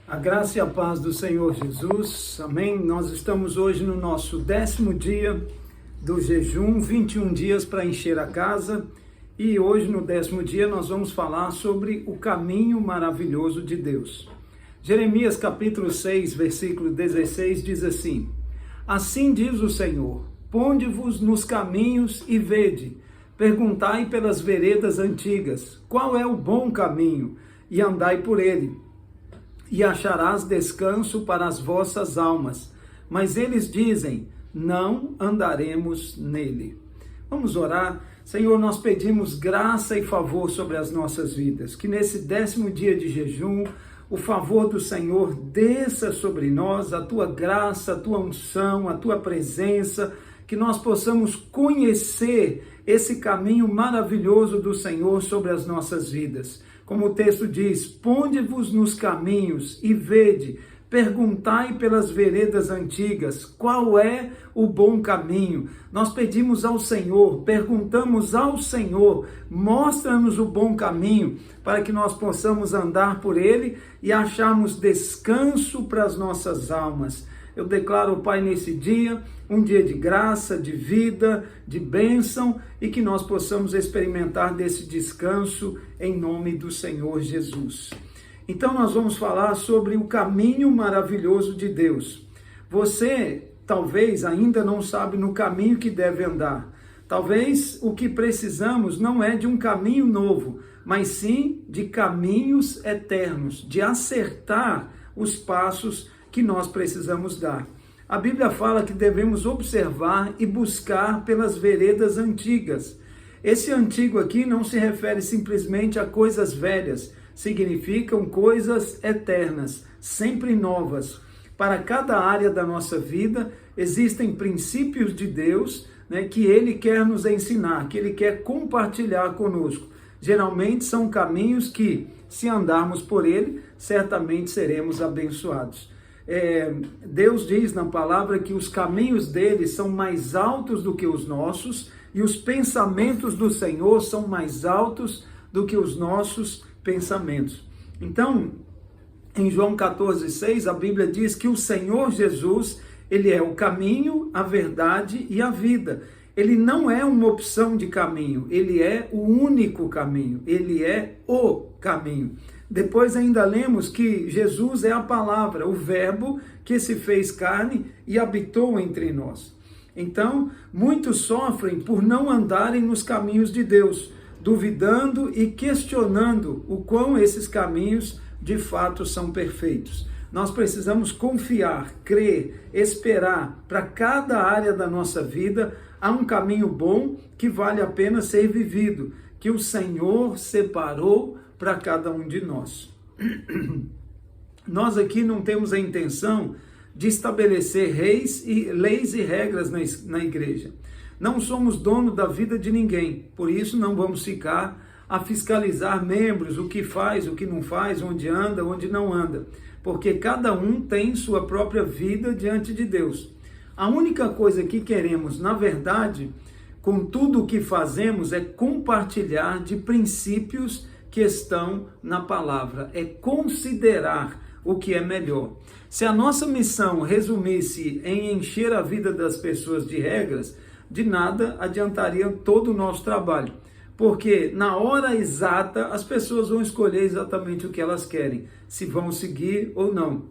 A graça e a paz do Senhor Jesus, amém? Nós estamos hoje no nosso 10º dia do jejum, 21 dias para encher a casa, e hoje no 10º dia nós vamos falar sobre o caminho maravilhoso de Deus. Jeremias capítulo 6, versículo 16 diz assim: Assim diz o Senhor, ponde-vos nos caminhos e vede, perguntai pelas veredas antigas, qual é o bom caminho, e andai por ele. E acharás descanso para as vossas almas. Mas eles dizem, não andaremos nele. Vamos orar. Senhor, nós pedimos graça e favor sobre as nossas vidas. Que nesse 10º dia de jejum, o favor do Senhor desça sobre nós, a tua graça, a tua unção, a tua presença, que nós possamos conhecer esse caminho maravilhoso do Senhor sobre as nossas vidas. Como o texto diz, ponde-vos nos caminhos e vede, perguntai pelas veredas antigas, qual é o bom caminho? Nós pedimos ao Senhor, perguntamos ao Senhor, mostra-nos o bom caminho, para que nós possamos andar por ele e acharmos descanso para as nossas almas. Eu declaro, Pai, nesse dia, um dia de graça, de vida, de bênção, e que nós possamos experimentar desse descanso em nome do Senhor Jesus. Então nós vamos falar sobre o caminho maravilhoso de Deus. Você talvez ainda não sabe no caminho que deve andar. Talvez o que precisamos não é de um caminho novo, mas sim de caminhos eternos, de acertar os passos que nós precisamos dar. A Bíblia fala que devemos observar e buscar pelas veredas antigas. Esse antigo aqui não se refere simplesmente a coisas velhas, significam coisas eternas, sempre novas. Para cada área da nossa vida, existem princípios de Deus, que Ele quer nos ensinar, que Ele quer compartilhar conosco. Geralmente são caminhos que, se andarmos por Ele, certamente seremos abençoados. Deus diz na palavra que os caminhos dele são mais altos do que os nossos e os pensamentos do Senhor são mais altos do que os nossos pensamentos. Então, em João 14,6, a Bíblia diz que o Senhor Jesus, ele é o caminho, a verdade e a vida. Ele não é uma opção de caminho, ele é o único caminho, ele é o caminho. Depois ainda lemos que Jesus é a palavra, o verbo que se fez carne e habitou entre nós. Então, muitos sofrem por não andarem nos caminhos de Deus, duvidando e questionando o quão esses caminhos de fato são perfeitos. Nós precisamos confiar, crer, esperar. Para cada área da nossa vida, há um caminho bom que vale a pena ser vivido, que o Senhor separou para cada um de nós. Nós aqui não temos a intenção de estabelecer leis e regras na igreja. Não somos dono da vida de ninguém, por isso não vamos ficar a fiscalizar membros, o que faz, o que não faz, onde anda, onde não anda, porque cada um tem sua própria vida diante de Deus. A única coisa que queremos, na verdade, com tudo o que fazemos, é compartilhar de princípios que estão na palavra, é considerar o que é melhor. Se a nossa missão resumisse em encher a vida das pessoas de regras, de nada adiantaria todo o nosso trabalho, porque na hora exata as pessoas vão escolher exatamente o que elas querem, se vão seguir ou não.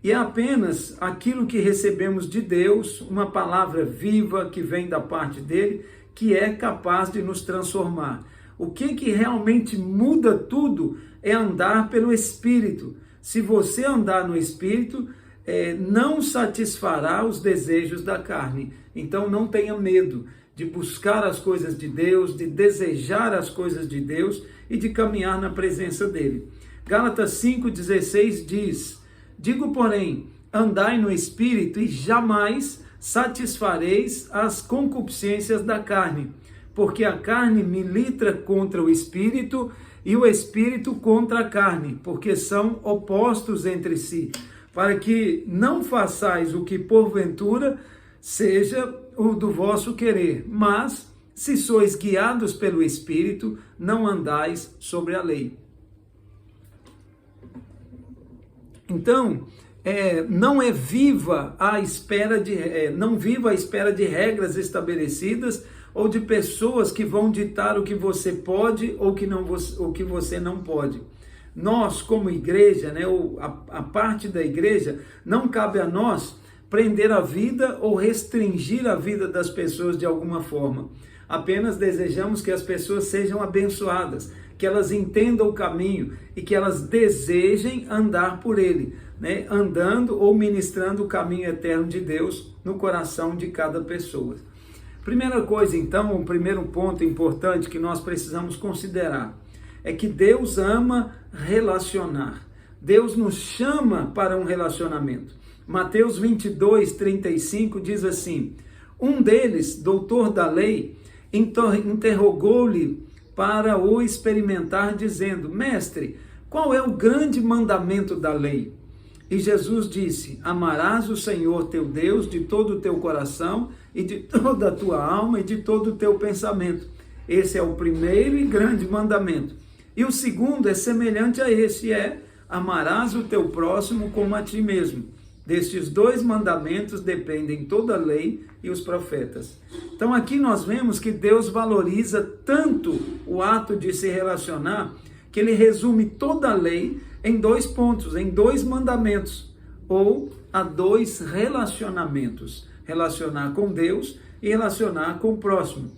E é apenas aquilo que recebemos de Deus, uma palavra viva que vem da parte dele, que é capaz de nos transformar. O que realmente muda tudo é andar pelo Espírito. Se você andar no Espírito, não satisfará os desejos da carne. Então não tenha medo de buscar as coisas de Deus, de desejar as coisas de Deus e de caminhar na presença dele. Gálatas 5,16 diz: Digo, porém, andai no Espírito e jamais satisfareis as concupiscências da carne, porque a carne milita contra o Espírito e o Espírito contra a carne, porque são opostos entre si, para que não façais o que porventura seja o do vosso querer, mas, se sois guiados pelo Espírito, não andais sobre a lei. Então, não viva à espera de regras estabelecidas ou de pessoas que vão ditar o que você pode ou o que você não pode. Nós, como igreja, ou a parte da igreja, não cabe a nós prender a vida ou restringir a vida das pessoas de alguma forma. Apenas desejamos que as pessoas sejam abençoadas, que elas entendam o caminho e que elas desejem andar por ele, andando ou ministrando o caminho eterno de Deus no coração de cada pessoa. Primeira coisa, então, o primeiro ponto importante que nós precisamos considerar é que Deus ama relacionar. Deus nos chama para um relacionamento. Mateus 22:35 diz assim: um deles, doutor da lei, interrogou-lhe para o experimentar, dizendo: mestre, qual é o grande mandamento da lei? E Jesus disse: amarás o Senhor teu Deus de todo o teu coração e de toda a tua alma e de todo o teu pensamento. Esse é o primeiro e grande mandamento. E o segundo é semelhante a esse, amarás o teu próximo como a ti mesmo. Destes dois mandamentos dependem toda a lei e os profetas. Então aqui nós vemos que Deus valoriza tanto o ato de se relacionar, que ele resume toda a lei em 2 pontos, em 2 mandamentos, ou a 2 relacionamentos: relacionar com Deus e relacionar com o próximo.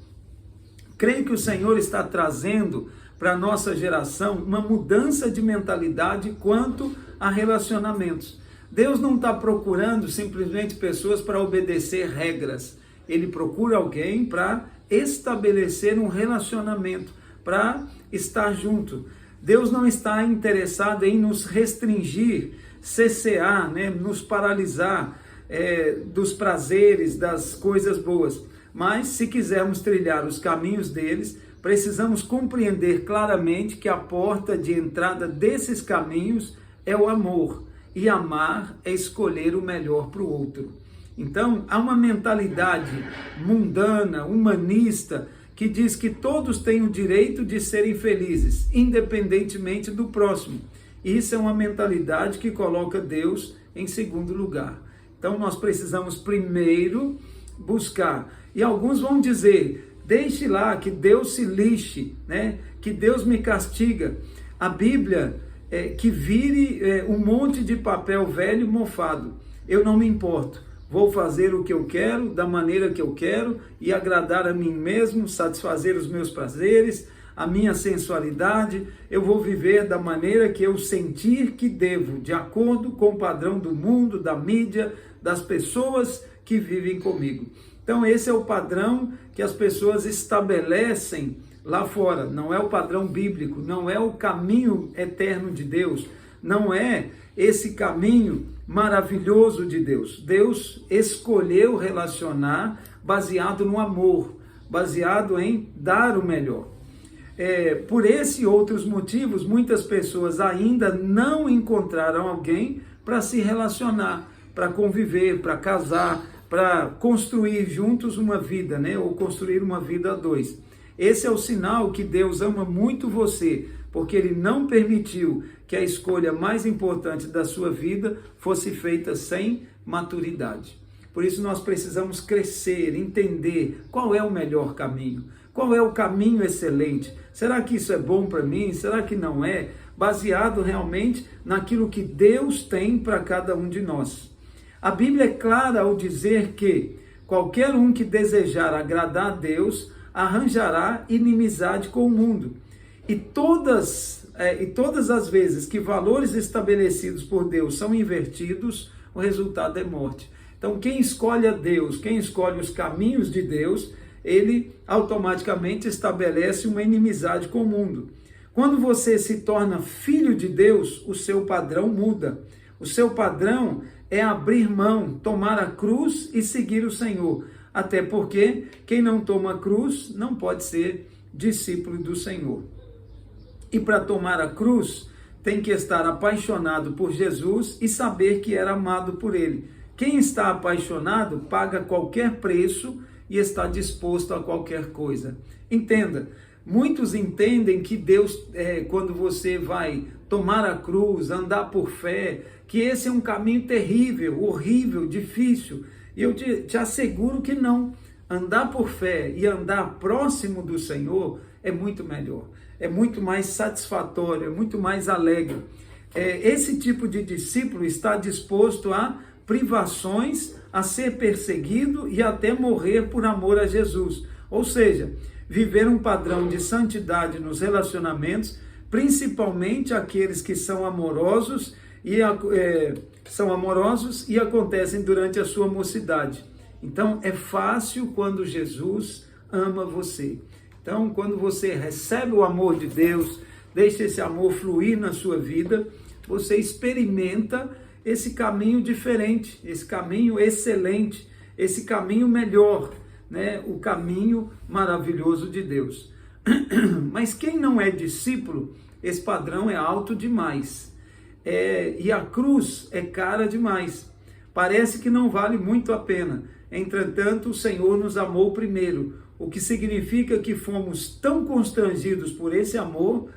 Creio que o Senhor está trazendo para a nossa geração uma mudança de mentalidade quanto a relacionamentos. Deus não está procurando simplesmente pessoas para obedecer regras. Ele procura alguém para estabelecer um relacionamento, para estar junto. Deus não está interessado em nos restringir, cessear, nos paralisar dos prazeres, das coisas boas. Mas se quisermos trilhar os caminhos deles, precisamos compreender claramente que a porta de entrada desses caminhos é o amor. E amar é escolher o melhor para o outro. Então, há uma mentalidade mundana, humanista, que diz que todos têm o direito de serem felizes, independentemente do próximo. Isso é uma mentalidade que coloca Deus em segundo lugar. Então, nós precisamos primeiro buscar. E alguns vão dizer: deixe lá, que Deus se lixe, que Deus me castiga. A Bíblia que vire um monte de papel velho mofado. Eu não me importo. Vou fazer o que eu quero, da maneira que eu quero, e agradar a mim mesmo, satisfazer os meus prazeres, a minha sensualidade. Eu vou viver da maneira que eu sentir que devo, de acordo com o padrão do mundo, da mídia, das pessoas que vivem comigo. Então esse é o padrão que as pessoas estabelecem lá fora. Não é o padrão bíblico, não é o caminho eterno de Deus, não é esse caminho maravilhoso de Deus. Deus escolheu relacionar baseado no amor, baseado em dar o melhor. Por esse e outros motivos, muitas pessoas ainda não encontraram alguém para se relacionar, para conviver, para casar, para construir juntos uma vida, ou construir uma vida a 2. Esse é o sinal que Deus ama muito você, porque Ele não permitiu que a escolha mais importante da sua vida fosse feita sem maturidade. Por isso nós precisamos crescer, entender qual é o melhor caminho, qual é o caminho excelente. Será que isso é bom para mim? Será que não é? Baseado realmente naquilo que Deus tem para cada um de nós. A Bíblia é clara ao dizer que qualquer um que desejar agradar a Deus arranjará inimizade com o mundo. E todas as vezes que valores estabelecidos por Deus são invertidos, o resultado é morte. Então, quem escolhe a Deus, quem escolhe os caminhos de Deus, ele automaticamente estabelece uma inimizade com o mundo. Quando você se torna filho de Deus, o seu padrão muda. O seu padrão é abrir mão, tomar a cruz e seguir o Senhor. Até porque quem não toma a cruz não pode ser discípulo do Senhor. E para tomar a cruz, tem que estar apaixonado por Jesus e saber que era amado por Ele. Quem está apaixonado paga qualquer preço e está disposto a qualquer coisa. Entenda, muitos entendem que Deus, quando você vai tomar a cruz, andar por fé, que esse é um caminho terrível, horrível, difícil. E eu te asseguro que não. Andar por fé e andar próximo do Senhor é muito melhor, é muito mais satisfatório, é muito mais alegre. Esse tipo de discípulo está disposto a privações, a ser perseguido e até morrer por amor a Jesus. Ou seja, viver um padrão de santidade nos relacionamentos, principalmente aqueles que são amorosos e acontecem durante a sua mocidade. Então, é fácil quando Jesus ama você. Então, quando você recebe o amor de Deus, deixa esse amor fluir na sua vida, você experimenta esse caminho diferente, esse caminho excelente, esse caminho melhor, né? O caminho maravilhoso de Deus. Mas quem não é discípulo, esse padrão é alto demais. E a cruz é cara demais. Parece que não vale muito a pena. Entretanto, o Senhor nos amou primeiro, o que significa que fomos tão constrangidos por esse amor,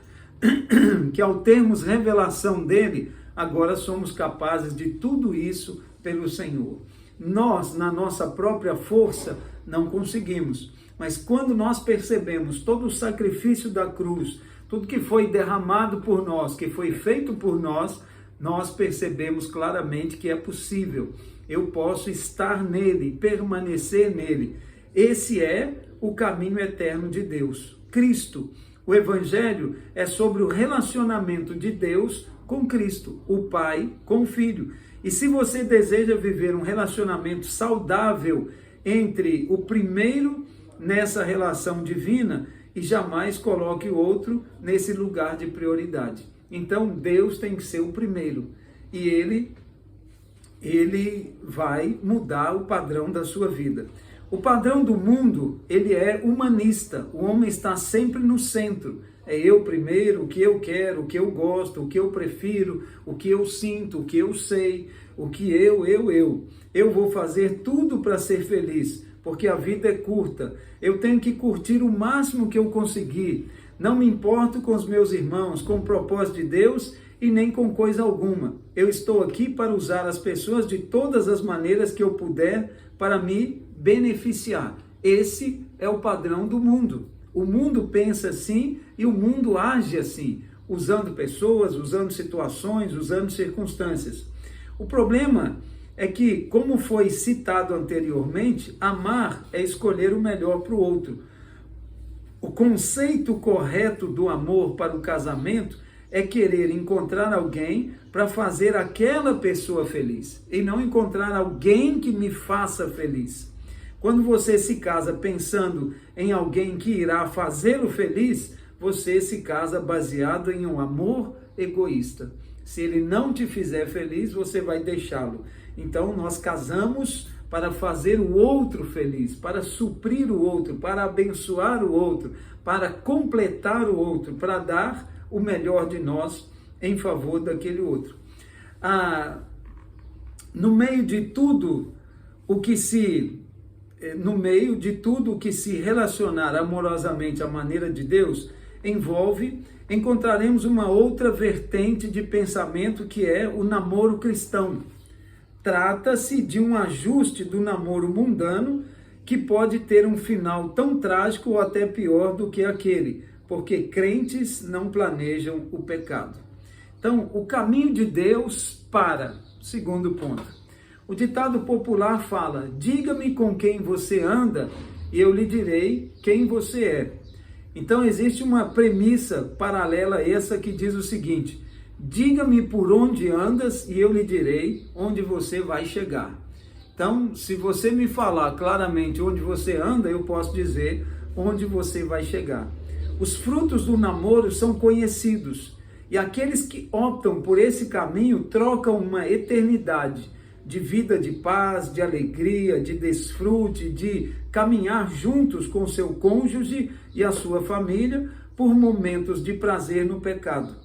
que ao termos revelação dele, agora somos capazes de tudo isso pelo Senhor. Nós, na nossa própria força, não conseguimos. Mas quando nós percebemos todo o sacrifício da cruz, tudo que foi derramado por nós, que foi feito por nós, nós percebemos claramente que é possível. Eu posso estar nele, permanecer nele. Esse é o caminho eterno de Deus, Cristo. O Evangelho é sobre o relacionamento de Deus com Cristo, o Pai com o Filho. E se você deseja viver um relacionamento saudável entre o primeiro nessa relação divina, e jamais coloque o outro nesse lugar de prioridade. Então Deus tem que ser o primeiro, e ele vai mudar o padrão da sua vida. O padrão do mundo, ele é humanista. O homem está sempre no centro. É eu primeiro, o que eu quero, o que eu gosto, o que eu prefiro, o que eu sinto, o que eu sei, o que eu. Eu vou fazer tudo para ser feliz, porque a vida é curta. Eu tenho que curtir o máximo que eu conseguir. Não me importo com os meus irmãos, com o propósito de Deus e nem com coisa alguma. Eu estou aqui para usar as pessoas de todas as maneiras que eu puder para me beneficiar. Esse é o padrão do mundo. O mundo pensa assim e o mundo age assim, usando pessoas, usando situações, usando circunstâncias. O problema é que, como foi citado anteriormente, amar é escolher o melhor para o outro. O conceito correto do amor para o casamento é querer encontrar alguém para fazer aquela pessoa feliz, e não encontrar alguém que me faça feliz. Quando você se casa pensando em alguém que irá fazê-lo feliz, você se casa baseado em um amor egoísta. Se ele não te fizer feliz, você vai deixá-lo. Então, nós casamos para fazer o outro feliz, para suprir o outro, para abençoar o outro, para completar o outro, para dar o melhor de nós em favor daquele outro. No meio de tudo o que se relacionar amorosamente à maneira de Deus encontraremos uma outra vertente de pensamento, que é o namoro cristão. Trata-se de um ajuste do namoro mundano que pode ter um final tão trágico ou até pior do que aquele, porque crentes não planejam o pecado. Então, o caminho de Deus segundo ponto. O ditado popular fala: diga-me com quem você anda e eu lhe direi quem você é. Então, existe uma premissa paralela a essa que diz o seguinte: diga-me por onde andas e eu lhe direi onde você vai chegar. Então, se você me falar claramente onde você anda, eu posso dizer onde você vai chegar. Os frutos do namoro são conhecidos, e aqueles que optam por esse caminho trocam uma eternidade de vida de paz, de alegria, de desfrute, de caminhar juntos com seu cônjuge e a sua família por momentos de prazer no pecado.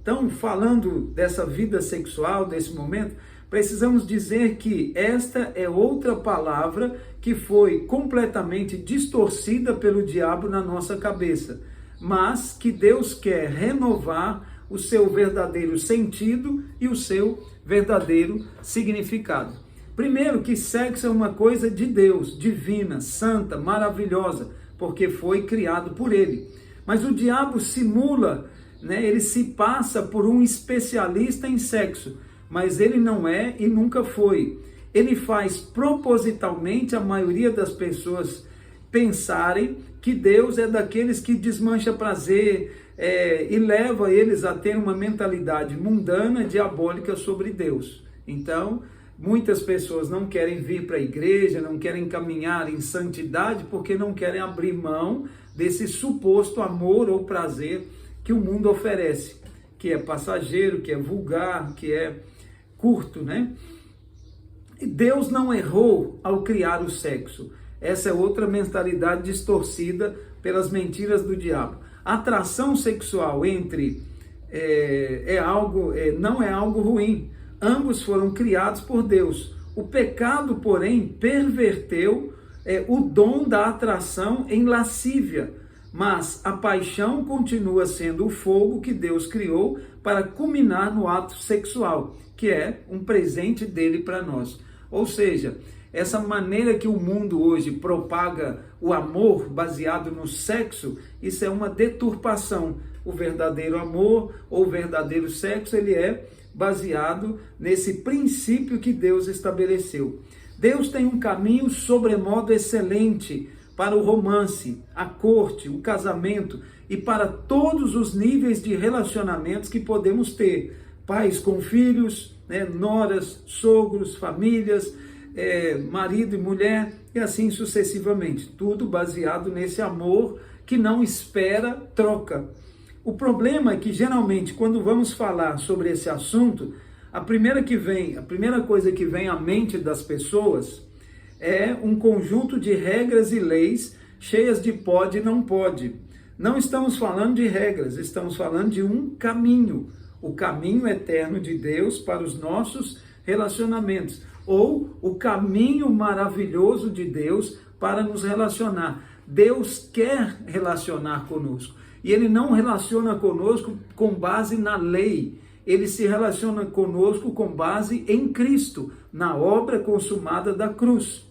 Então, falando dessa vida sexual, desse momento, precisamos dizer que esta é outra palavra que foi completamente distorcida pelo diabo na nossa cabeça, mas que Deus quer renovar o seu verdadeiro sentido e o seu verdadeiro significado. Primeiro, que sexo é uma coisa de Deus, divina, santa, maravilhosa, porque foi criado por ele. Mas o diabo simula, ele se passa por um especialista em sexo, mas ele não é e nunca foi. Ele faz propositalmente a maioria das pessoas pensarem que Deus é daqueles que desmancha prazer e leva eles a ter uma mentalidade mundana, diabólica sobre Deus. Então, muitas pessoas não querem vir para a igreja, não querem caminhar em santidade porque não querem abrir mão desse suposto amor ou prazer que o mundo oferece, que é passageiro, que é vulgar, que é curto, Deus não errou ao criar o sexo. Essa é outra mentalidade distorcida pelas mentiras do diabo. A atração sexual não é algo ruim. Ambos foram criados por Deus. O pecado, porém, perverteu o dom da atração em lascívia. Mas a paixão continua sendo o fogo que Deus criou para culminar no ato sexual, que é um presente dele para nós. Ou seja, essa maneira que o mundo hoje propaga o amor baseado no sexo, isso é uma deturpação. O verdadeiro amor ou o verdadeiro sexo, ele é baseado nesse princípio que Deus estabeleceu. Deus tem um caminho sobremodo excelente para o romance, a corte, o casamento e para todos os níveis de relacionamentos que podemos ter. Pais com filhos, noras, sogros, famílias, marido e mulher e assim sucessivamente. Tudo baseado nesse amor que não espera troca. O problema é que geralmente quando vamos falar sobre esse assunto, a primeira coisa que vem à mente das pessoas é um conjunto de regras e leis cheias de pode e não pode. Não estamos falando de regras, estamos falando de um caminho, o caminho eterno de Deus para os nossos relacionamentos, ou o caminho maravilhoso de Deus para nos relacionar. Deus quer relacionar conosco, e Ele não relaciona conosco com base na lei, Ele se relaciona conosco com base em Cristo, na obra consumada da cruz.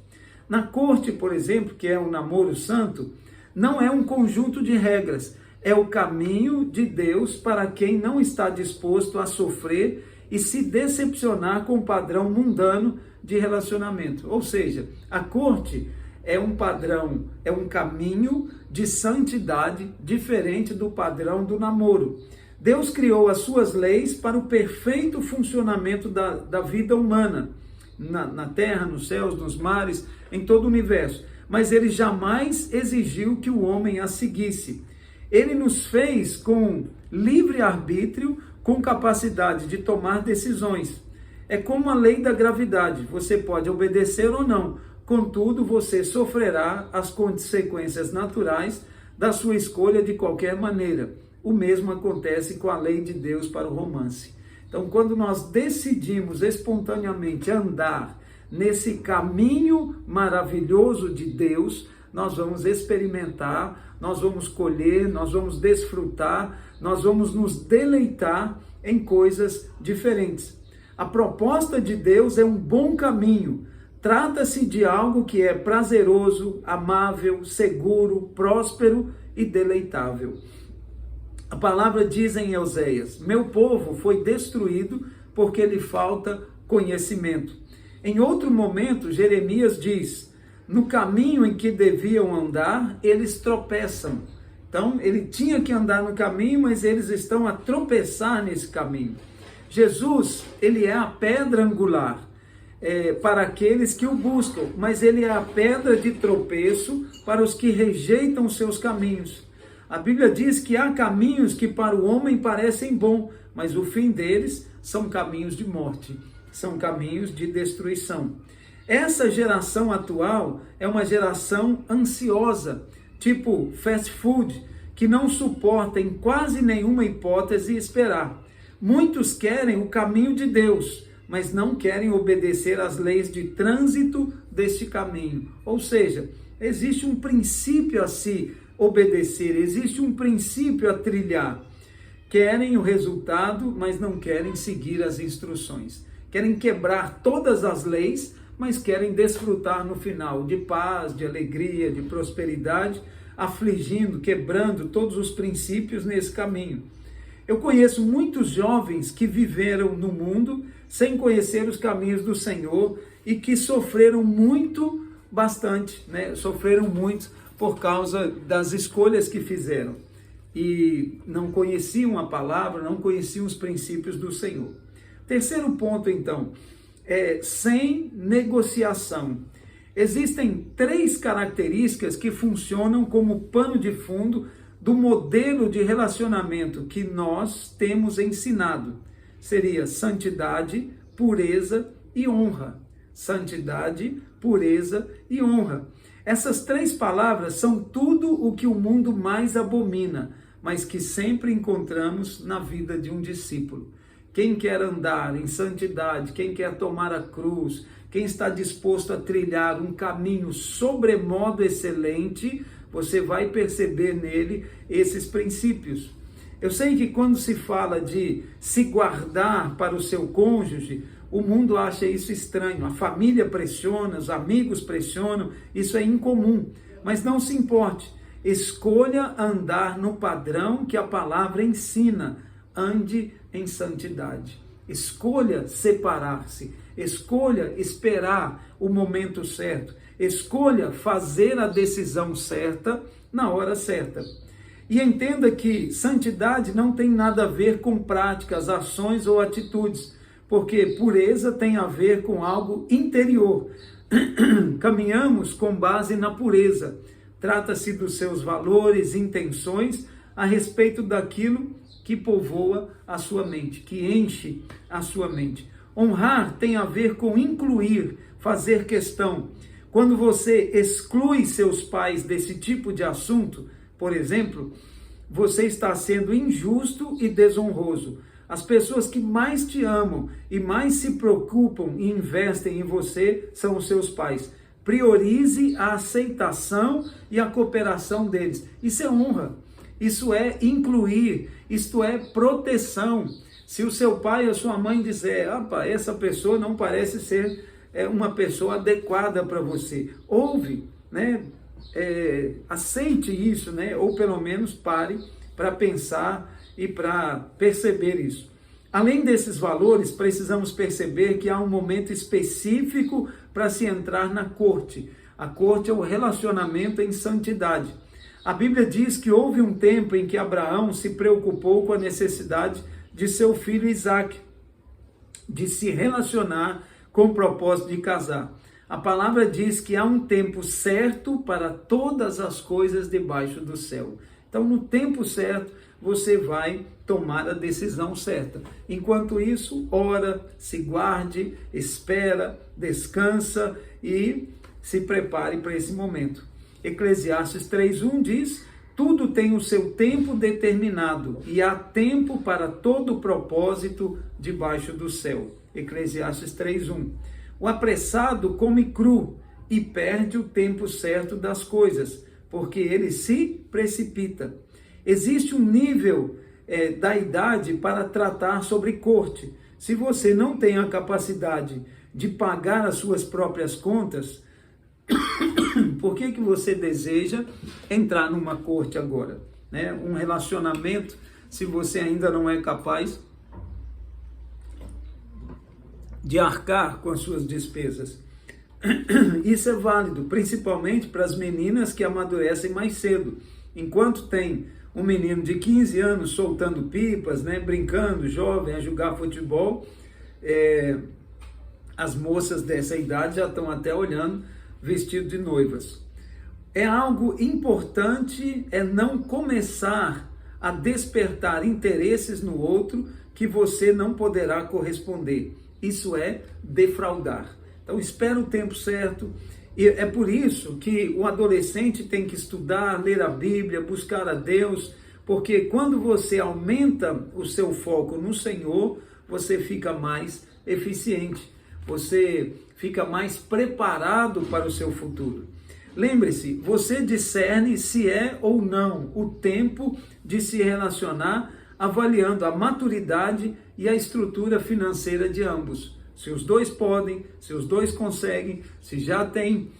Na corte, por exemplo, que é o namoro santo, não é um conjunto de regras, é o caminho de Deus para quem não está disposto a sofrer e se decepcionar com o padrão mundano de relacionamento. Ou seja, a corte é um padrão, é um caminho de santidade diferente do padrão do namoro. Deus criou as suas leis para o perfeito funcionamento da vida humana, na terra, nos céus, nos mares, em todo o universo. Mas Ele jamais exigiu que o homem a seguisse. Ele nos fez com livre-arbítrio, com capacidade de tomar decisões. É como a lei da gravidade, você pode obedecer ou não, contudo você sofrerá as consequências naturais da sua escolha de qualquer maneira. O mesmo acontece com a lei de Deus para o romance. Então, quando nós decidimos espontaneamente andar nesse caminho maravilhoso de Deus, nós vamos experimentar, nós vamos colher, nós vamos desfrutar, nós vamos nos deleitar em coisas diferentes. A proposta de Deus é um bom caminho. Trata-se de algo que é prazeroso, amável, seguro, próspero e deleitável. A palavra diz em Oséias: meu povo foi destruído porque lhe falta conhecimento. Em outro momento, Jeremias diz: no caminho em que deviam andar, eles tropeçam. Então, ele tinha que andar no caminho, mas eles estão a tropeçar nesse caminho. Jesus, ele é a pedra angular para aqueles que o buscam, mas ele é a pedra de tropeço para os que rejeitam os seus caminhos. A Bíblia diz que há caminhos que para o homem parecem bons, mas o fim deles são caminhos de morte, são caminhos de destruição. Essa geração atual é uma geração ansiosa, tipo fast food, que não suporta em quase nenhuma hipótese esperar. Muitos querem o caminho de Deus, mas não querem obedecer às leis de trânsito deste caminho. Ou seja, existe um princípio a se obedecer, existe um princípio a trilhar. querem o resultado, mas não querem seguir as instruções. Querem quebrar todas as leis, mas querem desfrutar no final de paz, de alegria, de prosperidade, afligindo, quebrando todos os princípios nesse caminho. Eu conheço muitos jovens que viveram no mundo sem conhecer os caminhos do Senhor e que sofreram muito, bastante, né? Sofreram muito por causa das escolhas que fizeram e não conheciam a palavra, não conheciam os princípios do Senhor. Terceiro ponto, então, é sem negociação. Existem 3 características que funcionam como pano de fundo do modelo de relacionamento que nós temos ensinado. Seria santidade, pureza e honra. Santidade, pureza e honra. Essas 3 palavras são tudo o que o mundo mais abomina, mas que sempre encontramos na vida de um discípulo. Quem quer andar em santidade, quem quer tomar a cruz, quem está disposto a trilhar um caminho sobremodo excelente, você vai perceber nele esses princípios. Eu sei que quando se fala de se guardar para o seu cônjuge, o mundo acha isso estranho. A família pressiona, os amigos pressionam, isso é incomum. Mas não se importe, escolha andar no padrão que a palavra ensina. Ande em santidade. Escolha separar-se. Escolha esperar o momento certo. Escolha fazer a decisão certa na hora certa. E entenda que santidade não tem nada a ver com práticas, ações ou atitudes, porque pureza tem a ver com algo interior. Caminhamos com base na pureza. Trata-se dos seus valores, intenções a respeito daquilo que povoa a sua mente, que enche a sua mente. Honrar tem a ver com incluir, fazer questão. Quando você exclui seus pais desse tipo de assunto, por exemplo, você está sendo injusto e desonroso. As pessoas que mais te amam e mais se preocupam e investem em você são os seus pais. Priorize a aceitação e a cooperação deles. Isso é honra. Isso é incluir, isto é proteção. Se o seu pai ou sua mãe disser, essa pessoa não parece ser uma pessoa adequada para você, ouve, né? Aceite isso, né? Ou pelo menos pare para pensar e para perceber isso. Além desses valores, precisamos perceber que há um momento específico para se entrar na corte. A corte é o relacionamento em santidade. A Bíblia diz que houve um tempo em que Abraão se preocupou com a necessidade de seu filho Isaque, de se relacionar com o propósito de casar. A palavra diz que há um tempo certo para todas as coisas debaixo do céu. Então, no tempo certo, você vai tomar a decisão certa. Enquanto isso, ora, se guarde, espera, descansa e se prepare para esse momento. Eclesiastes 3:1 diz, tudo tem o seu tempo determinado e há tempo para todo propósito debaixo do céu. Eclesiastes 3:1. O apressado come cru e perde o tempo certo das coisas, porque ele se precipita. Existe um nível da idade para tratar sobre corte. Se você não tem a capacidade de pagar as suas próprias contas, por que você deseja entrar numa corte agora? Né? Um relacionamento, se você ainda não é capaz de arcar com as suas despesas. Isso é válido, principalmente para as meninas que amadurecem mais cedo. Enquanto tem um menino de 15 anos soltando pipas, né, brincando, jovem, a jogar futebol, as moças dessa idade já estão até olhando vestido de noivas. É algo importante, não começar a despertar interesses no outro que você não poderá corresponder. Isso é defraudar. Então, espera o tempo certo. E é por isso que o adolescente tem que estudar, ler a Bíblia, buscar a Deus, porque quando você aumenta o seu foco no Senhor, você fica mais eficiente, você fica mais preparado para o seu futuro. Lembre-se, você discerne se é ou não o tempo de se relacionar avaliando a maturidade e a estrutura financeira de ambos. Se os dois podem, se os dois conseguem, se já tem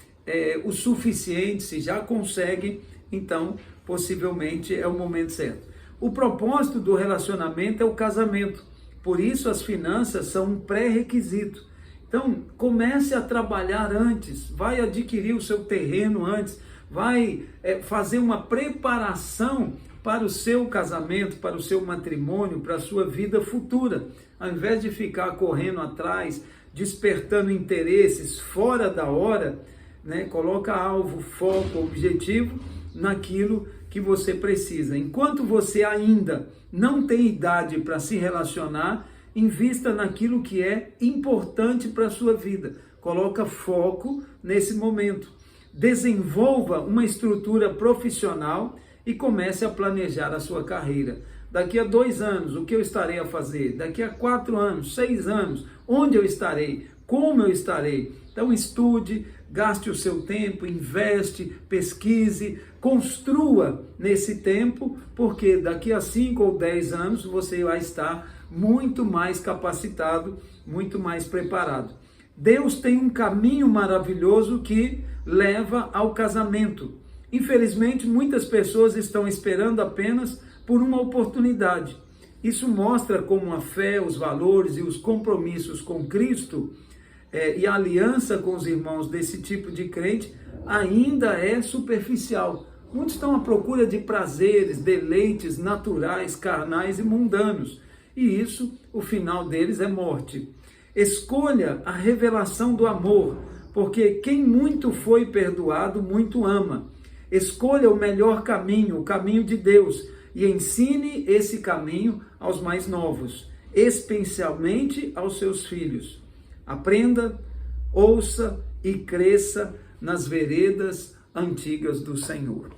o suficiente, se já conseguem, então possivelmente é o momento certo. O propósito do relacionamento é o casamento, por isso as finanças são um pré-requisito. Então comece a trabalhar antes, vai adquirir o seu terreno antes, vai fazer uma preparação para o seu casamento, para o seu matrimônio, para a sua vida futura. Ao invés de ficar correndo atrás, despertando interesses fora da hora, né? Coloca alvo, foco, objetivo naquilo que você precisa. Enquanto você ainda não tem idade para se relacionar, invista naquilo que é importante para a sua vida. Coloca foco nesse momento. Desenvolva uma estrutura profissional e comece a planejar a sua carreira. Daqui a 2 anos, o que eu estarei a fazer? Daqui a 4 anos, 6 anos, onde eu estarei? Como eu estarei? Então estude, gaste o seu tempo, investe, pesquise, construa nesse tempo, porque daqui a 5 ou 10 anos você vai estar muito mais capacitado, muito mais preparado. Deus tem um caminho maravilhoso que leva ao casamento. Infelizmente, muitas pessoas estão esperando apenas por uma oportunidade. Isso mostra como a fé, os valores e os compromissos com Cristo e a aliança com os irmãos desse tipo de crente ainda é superficial. Muitos estão à procura de prazeres, deleites naturais, carnais e mundanos. E isso, o final deles é morte. Escolha a revelação do amor, porque quem muito foi perdoado, muito ama. Escolha o melhor caminho, o caminho de Deus, e ensine esse caminho aos mais novos, especialmente aos seus filhos. Aprenda, ouça e cresça nas veredas antigas do Senhor.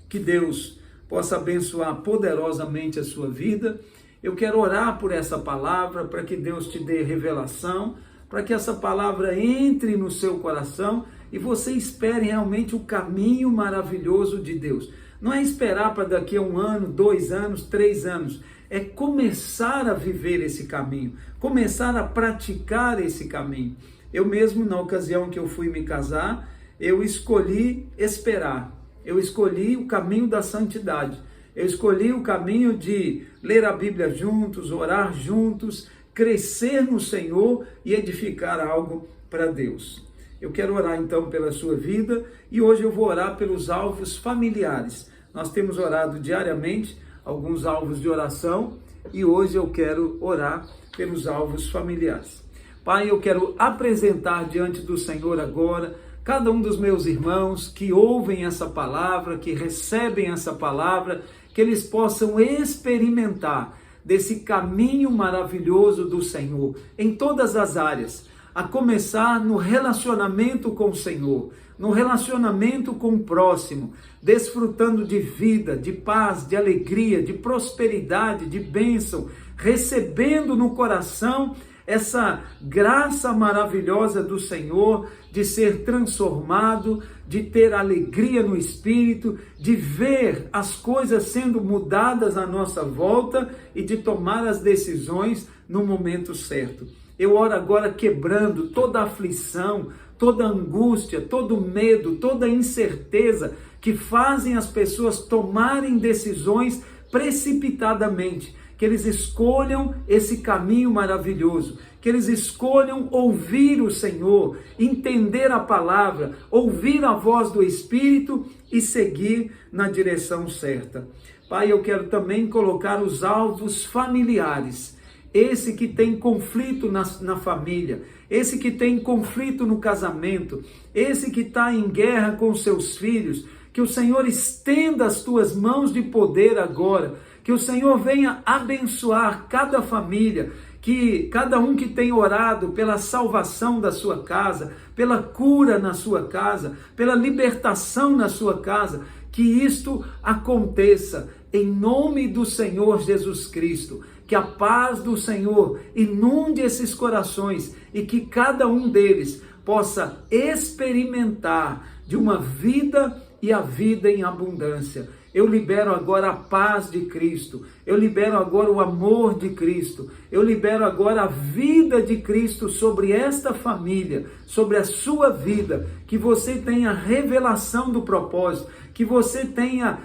Que Deus possa abençoar poderosamente a sua vida. Eu quero orar por essa palavra, para que Deus te dê revelação, para que essa palavra entre no seu coração e você espere realmente o caminho maravilhoso de Deus. Não é esperar para daqui a 1 ano, 2 anos, 3 anos. É começar a viver esse caminho, começar a praticar esse caminho. Eu mesmo, na ocasião que eu fui me casar, eu escolhi esperar. Eu escolhi o caminho da santidade. Eu escolhi o caminho de ler a Bíblia juntos, orar juntos, crescer no Senhor e edificar algo para Deus. Eu quero orar então pela sua vida e hoje eu vou orar pelos alvos familiares. Nós temos orado diariamente alguns alvos de oração e hoje eu quero orar pelos alvos familiares. Pai, eu quero apresentar diante do Senhor agora cada um dos meus irmãos que ouvem essa palavra, que recebem essa palavra, que eles possam experimentar desse caminho maravilhoso do Senhor em todas as áreas, a começar no relacionamento com o Senhor, no relacionamento com o próximo, desfrutando de vida, de paz, de alegria, de prosperidade, de bênção, recebendo no coração essa graça maravilhosa do Senhor, de ser transformado, de ter alegria no Espírito, de ver as coisas sendo mudadas à nossa volta e de tomar as decisões no momento certo. Eu oro agora quebrando toda aflição, toda angústia, todo medo, toda incerteza que fazem as pessoas tomarem decisões precipitadamente. Que eles escolham esse caminho maravilhoso, que eles escolham ouvir o Senhor, entender a palavra, ouvir a voz do Espírito e seguir na direção certa. Pai, eu quero também colocar os alvos familiares, esse que tem conflito na família, esse que tem conflito no casamento, esse que está em guerra com seus filhos, que o Senhor estenda as tuas mãos de poder agora, que o Senhor venha abençoar cada família, que cada um que tem orado pela salvação da sua casa, pela cura na sua casa, pela libertação na sua casa, que isto aconteça em nome do Senhor Jesus Cristo, que a paz do Senhor inunde esses corações e que cada um deles possa experimentar de uma vida e a vida em abundância. Eu libero agora a paz de Cristo. Eu libero agora o amor de Cristo. Eu libero agora a vida de Cristo sobre esta família, sobre a sua vida. Que você tenha revelação do propósito, que você tenha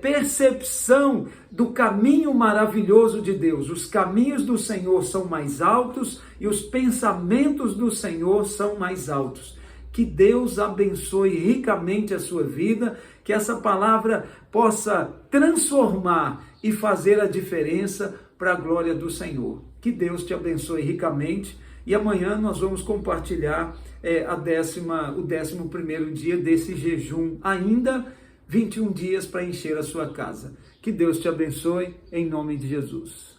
percepção do caminho maravilhoso de Deus. Os caminhos do Senhor são mais altos e os pensamentos do Senhor são mais altos. Que Deus abençoe ricamente a sua vida, que essa palavra possa transformar e fazer a diferença para a glória do Senhor. Que Deus te abençoe ricamente e amanhã nós vamos compartilhar o 11º dia desse jejum, ainda 21 dias para encher a sua casa. Que Deus te abençoe em nome de Jesus.